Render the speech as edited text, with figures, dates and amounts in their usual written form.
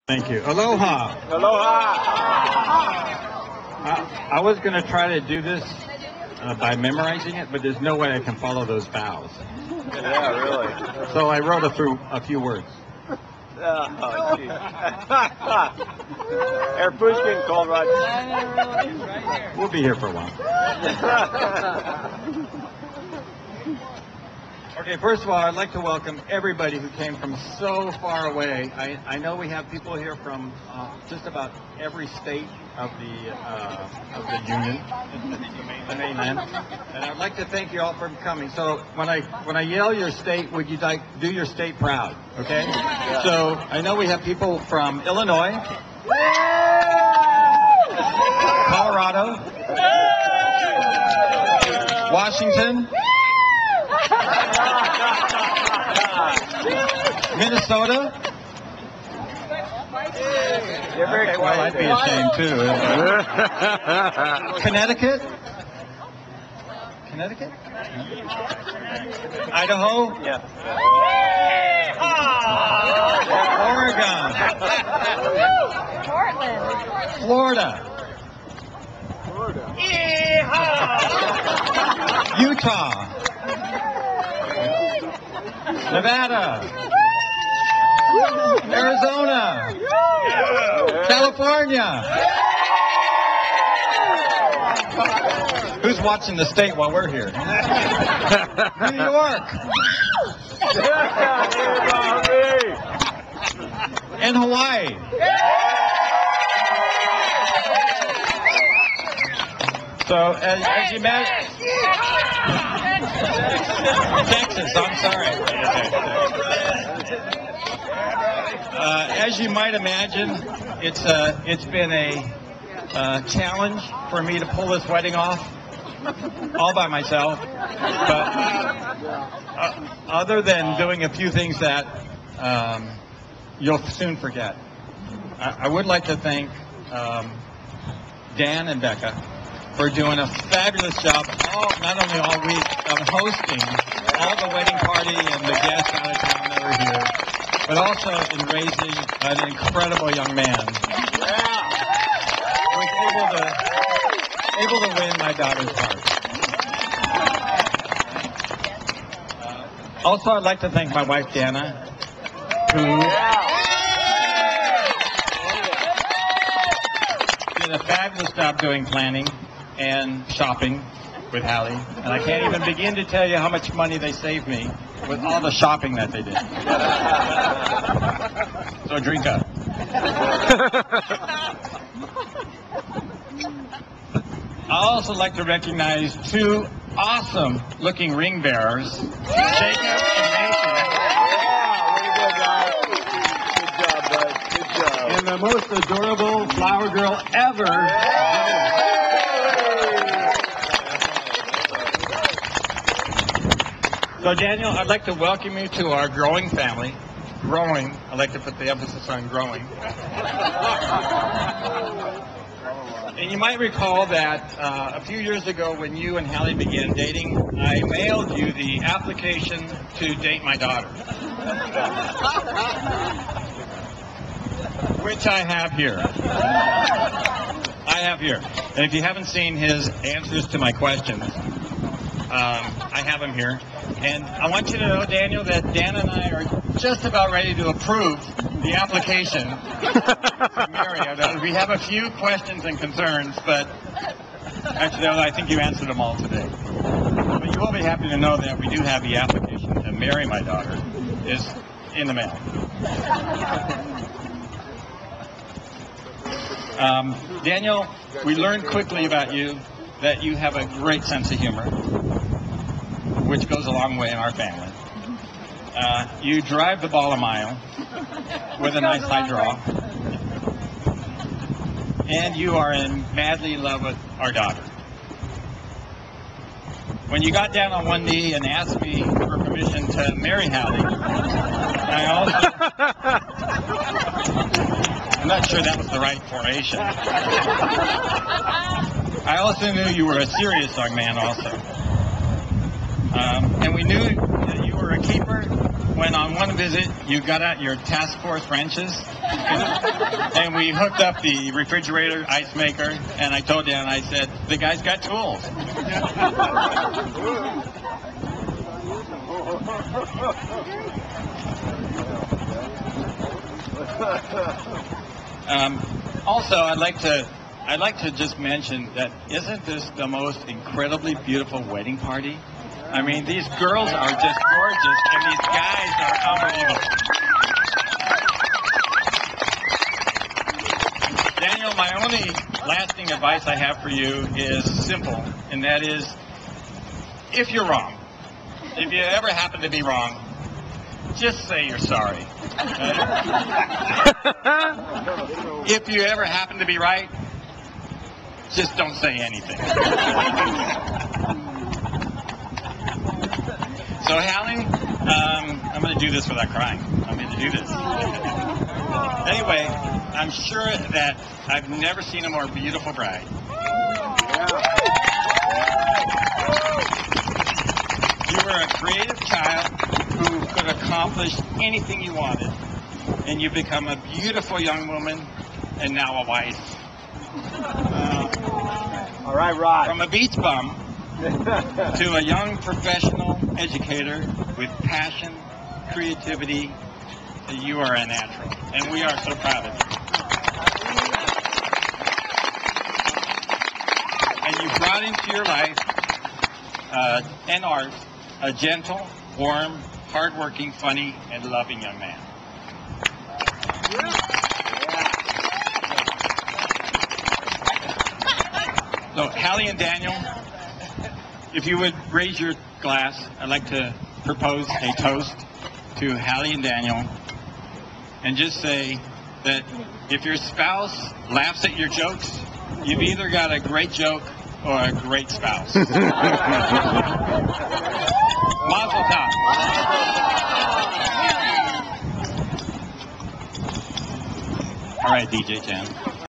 Thank you. Aloha. Aloha. I was going to try to do this by memorizing it, but there's no way I can follow those bows. Yeah, really. So I wrote a few words. Oh, geez. Air Pushkin called right. We'll be here for a while. Okay, first of all, I'd like to welcome everybody who came from so far away. I know we have people here from just about every state of the Union, the mainland, and I'd like to thank you all for coming. So when I yell your state, would you like do your state proud? Okay. Yeah. So I know we have people from Illinois, Colorado, Washington, Minnesota. Okay, well, I'd be ashamed too. Connecticut? Idaho? Yeah. Oregon. Portland. Florida. Utah. Nevada. Arizona. California. Who's watching the state while we're here? New York. And Hawaii. So, as you imagine, Texas, I'm sorry. As you might imagine, it's been a challenge for me to pull this wedding off all by myself. But other than doing a few things that you'll soon forget, I would like to thank Dan and Becca for doing a fabulous job, not only all week, of hosting all the wedding party and the guests out of town that were here, but also in raising an incredible young man. Who was able to win my daughter's heart. Also, I'd like to thank my wife, Dana, who did a fabulous job doing planning and shopping with Hallie, and I can't even begin to tell you how much money they saved me with all the shopping that they did. So drink up. I'd also like to recognize two awesome looking ring bearers, Jacob and Nathan. Good job, bud. Good job. And the most adorable flower girl ever. So Daniel, I'd like to welcome you to our growing family. Growing, I like to put the emphasis on growing. And you might recall that a few years ago when you and Hallie began dating, I mailed you the application to date my daughter. Which I have here. And if you haven't seen his answers to my questions, I have them here. And I want you to know, Daniel, that Dan and I are just about ready to approve the application to marry. We have a few questions and concerns, but actually, I think you answered them all today. But you will be happy to know that we do have the application to marry my daughter is in the mail. Daniel, we learned quickly about you that you have a great sense of humor, which goes a long way in our family. You drive the ball a mile with a nice high draw. And you are madly in love with our daughter. When you got down on one knee and asked me for permission to marry Hallie, I'm not sure that was the right formation. I also knew you were a serious young man also. And we knew that you were a keeper when on one visit you got out your task force wrenches and we hooked up the refrigerator ice maker, and I told Dan, I said, the guy's got tools. Also, I'd like to just mention that isn't this the most incredibly beautiful wedding party? I mean, these girls are just gorgeous, and these guys are unbelievable. Daniel, my only lasting advice I have for you is simple, and that is, if you're wrong, if you ever happen to be wrong, just say you're sorry. If you ever happen to be right, just don't say anything. So, Hallie, I'm going to do this without crying. I'm going to do this. Anyway, I'm sure that I've never seen a more beautiful bride. You were a creative child who could accomplish anything you wanted, and you become a beautiful young woman and now a wife. All right, Rod. From a beach bum to a young professional educator with passion, creativity, you are a natural, and we are so proud of you. And you brought into your life and art a gentle, warm, hardworking, funny, and loving young man. So, Hallie and Daniel, if you would raise your glass, I'd like to propose a toast to Hallie and Daniel, and just say that if your spouse laughs at your jokes, you've either got a great joke or a great spouse. Mazel tov. All right, DJ Chan.